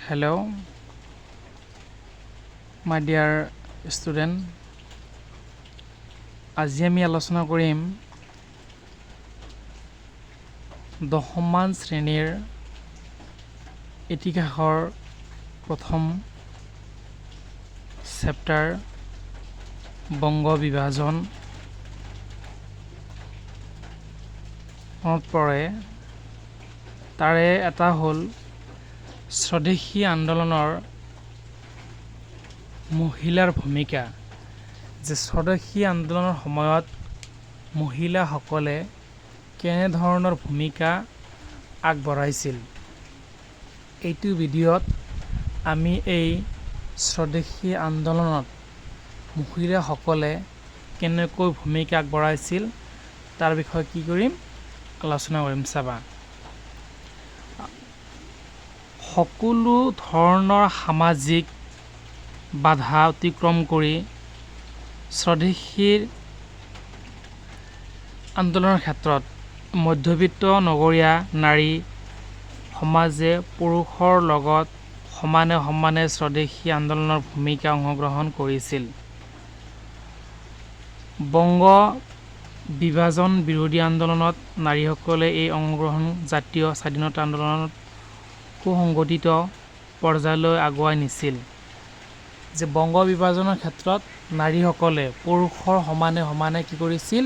Hello, my dear student. আজি আমি আলোচনা কৰিম দশমমান শ্ৰেণীৰ ইতিহাসৰ প্ৰথম চেপ্টাৰ বংগ বিভাজন মনত পৰে। তাৰে এটা হ'ল স্বদেশী আন্দোলনৰ মহিলাৰ ভূমিকা, যে স্বদেশী আন্দোলনৰ সময়ত মহিলাসকলে কেনেধৰণৰ ভূমিকা আগবঢ়াইছিল। এইটো ভিডিঅ'ত আমি এই স্বদেশী আন্দোলনত মহিলাসকলে কেনেকৈ ভূমিকা আগবঢ়াইছিল তাৰ বিষয়ে কি কৰিম, আলোচনা কৰিম। চাবা, সকলো ধৰণৰ সামাজিক বাধা অতিক্ৰম কৰি স্বদেশীৰ আন্দোলনৰ ক্ষেত্ৰত মধ্যবিত্ত নগৰীয়া নাৰী সমাজে পুৰুষৰ লগত সমানে সমানে স্বদেশী আন্দোলনৰ ভূমিকা অংশগ্ৰহণ কৰিছিল। বংগ বিভাজন বিৰোধী আন্দোলনত নাৰীসকলে এই অংশগ্ৰহণ জাতীয় স্বাধীনতা আন্দোলনত সুসংগঠিত পৰ্যায়লৈ আগুৱাই নিছিল। যে বংগ বিভাজনৰ ক্ষেত্ৰত নাৰীসকলে পুৰুষৰ সমানে সমানে কি কৰিছিল,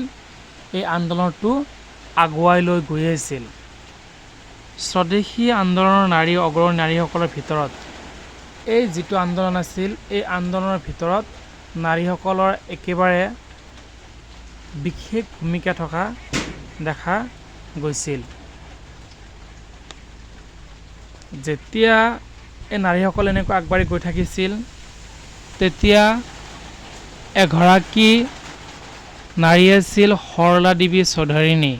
এই আন্দোলনটো আগুৱাই লৈ গৈ আছিল। স্বদেশী আন্দোলনৰ অগ্ৰণী নাৰীসকলৰ ভিতৰত এই যিটো আন্দোলন আছিল, এই আন্দোলনৰ ভিতৰত নাৰীসকলৰ একেবাৰে বিশেষ ভূমিকা থকা দেখা গৈছিল। যেতিয়া এই নাৰীসকলে এনেকৈ আগবাঢ়ি গৈ থাকিছিল, তেতিয়া এগৰাকী নাৰী আছিল সৰলা দেৱী চৌধুৰাণী।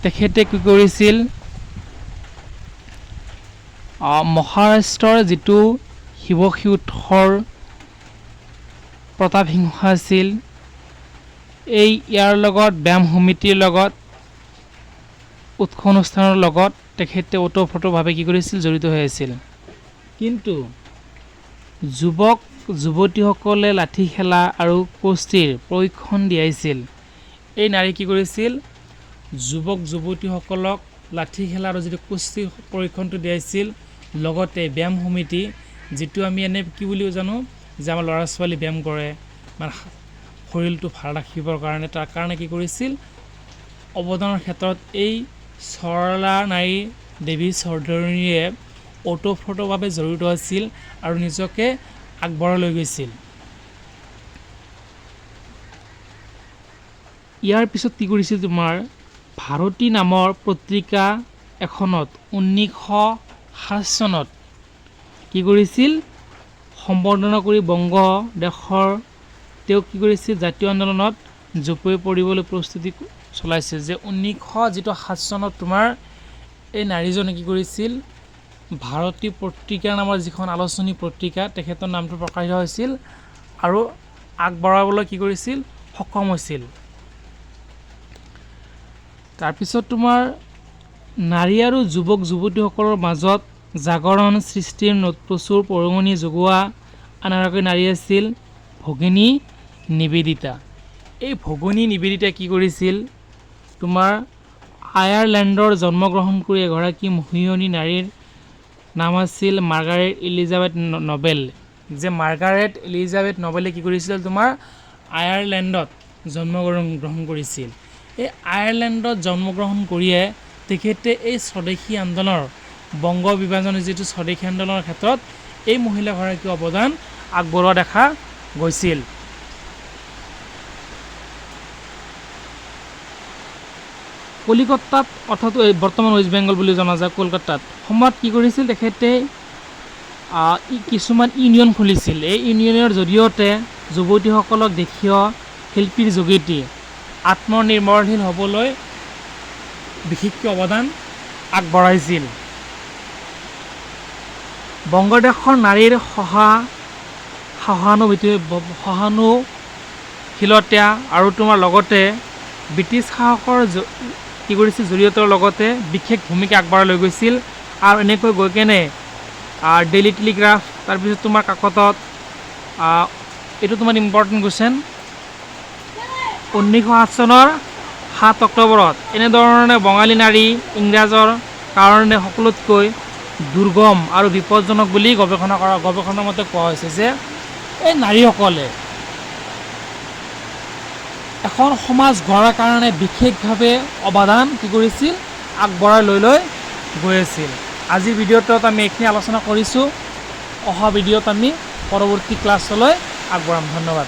তেখেতে কি কৰিছিল, মহাৰাষ্ট্ৰৰ যিটো শিৱসী উৎসৰ প্ৰতাপসিংহ আছিল, ইয়াৰ লগত ব্যায়াম সমিতিৰ লগত উৎস অনুষ্ঠানৰ লগত তেখেতে ওতঃপ্ৰোতভাৱে কি কৰিছিল, জড়িত হৈ আছিল। কিন্তু যুৱক যুৱতীসকলে লাঠি খেলা আৰু কুস্তিৰ প্ৰশিক্ষণ দিয়াইছিল। এই নাৰী কি কৰিছিল, যুৱক যুৱতীসকলক লাঠি খেলা আৰু যিটো কুস্তি প্ৰশিক্ষণটো দিয়াইছিল, লগতে ব্যায়াম সমিতি, যিটো আমি এনে কি বুলি জানো, যে আমাৰ ল'ৰা ছোৱালী ব্যায়াম কৰে মানে শৰীৰটো ভাল ৰাখিবৰ কাৰণে, তাৰ কাৰণে কি কৰিছিল, অৱদানৰ ক্ষেত্ৰত এই সৰলা নাৰী দেৱী চৌধুৰীয়ে ওতঃপ্ৰোতভাৱে জড়িত আছিল আৰু নিজকে আগবঢ়াই লৈ গৈছিল। ইয়াৰ পিছত কি কৰিছিল, তোমাৰ ভাৰতী নামৰ পত্ৰিকা এখনত 1907 চনত কি কৰিছিল, সম্বৰ্ধনা কৰি বংগ দেশৰ তেওঁক কি কৰিছিল, জাতীয় আন্দোলনত জঁপিয়াই পৰিবলৈ প্ৰস্তুতি চলাইছিল। যে 1907 চনত তোমাৰ এই নাৰীজনে কি কৰিছিল, ভাৰতী পত্ৰিকা নামৰ যিখন আলোচনী পত্ৰিকা, তেখেতৰ নামটো প্ৰকাশিত হৈছিল আৰু আগবঢ়াবলৈ কি কৰিছিল, সক্ষম হৈছিল। তাৰপিছত তোমাৰ নাৰী আৰু যুৱক যুৱতীসকলৰ মাজত জাগৰণ সৃষ্টিৰ প্ৰচুৰ পৰঙণি যোগোৱা আন এগৰাকী নাৰী আছিল ভগিনী নিবেদিতা। এই ভগিনী নিবেদিতাই কি কৰিছিল, তোমাৰ আয়াৰলেণ্ডৰ জন্মগ্ৰহণ কৰি এগৰাকী মহিয়সী নাৰীৰ নাম আছিল মাৰ্গাৰেট এলিজাবেথ নবেল। যে মাৰ্গাৰেট এলিজাবেথ নবেলে কি কৰিছিল, তোমাৰ আয়াৰলেণ্ডত জন্মগ্ৰহণ কৰিছিল। এই আয়াৰলেণ্ডত জন্মগ্ৰহণ কৰিয়ে তেখেতে এই স্বদেশী আন্দোলনৰ বংগ বিভাজনৰ যিটো স্বদেশী আন্দোলনৰ ক্ষেত্ৰত এই মহিলাগৰাকী অৱদান আগবঢ়োৱা দেখা গৈছিল। কলিকতাত, অৰ্থাৎ বৰ্তমান ৱেষ্ট বেংগল বুলি জনা যায়, কলকাতাত সময়ত কি কৰিছিল, তেখেতে কিছুমান ইউনিয়ন খুলিছিল। এই ইউনিয়নৰ জৰিয়তে যুৱতীসকলক দেশীয় শিল্পীৰ যোগেদি আত্মনিৰ্ভৰশীল হ'বলৈ বিশেষকৈ অৱদান আগবঢ়াইছিল। বংগদেশৰ নাৰীৰ সহানুশীলতা আৰু তোমাৰ লগতে ব্ৰিটিছ শাসকৰ কি কৰিছিল, জৰিয়তৰ লগতে বিশেষ ভূমিকা আগবঢ়াই লৈ গৈছিল আৰু এনেকৈ গৈ কেনে ডেইলি টেলিগ্ৰাফ, তাৰপিছত তোমাৰ কাকতত এইটো তোমাৰ ইম্পৰ্টেণ্ট কুৱেশ্যন, 1907 চনৰ 7 অক্টোবৰত এনেধৰণে বঙালী নাৰী ইংৰাজৰ কাৰণে সকলোতকৈ দুৰ্গম আৰু বিপদজনক বুলি গৱেষণাৰ মতে কোৱা হৈছে যে এই নাৰীসকলে এখন সমাজ গঢ়াৰ কাৰণে বিশেষভাৱে অৱদান কি কৰিছিল, আগবঢ়াই লৈ গৈ আছিল। আজিৰ ভিডিঅ'টোত আমি এইখিনি আলোচনা কৰিছোঁ। অহা ভিডিঅ'ত আমি পৰৱৰ্তী ক্লাছলৈ আগবঢ়াম। ধন্যবাদ।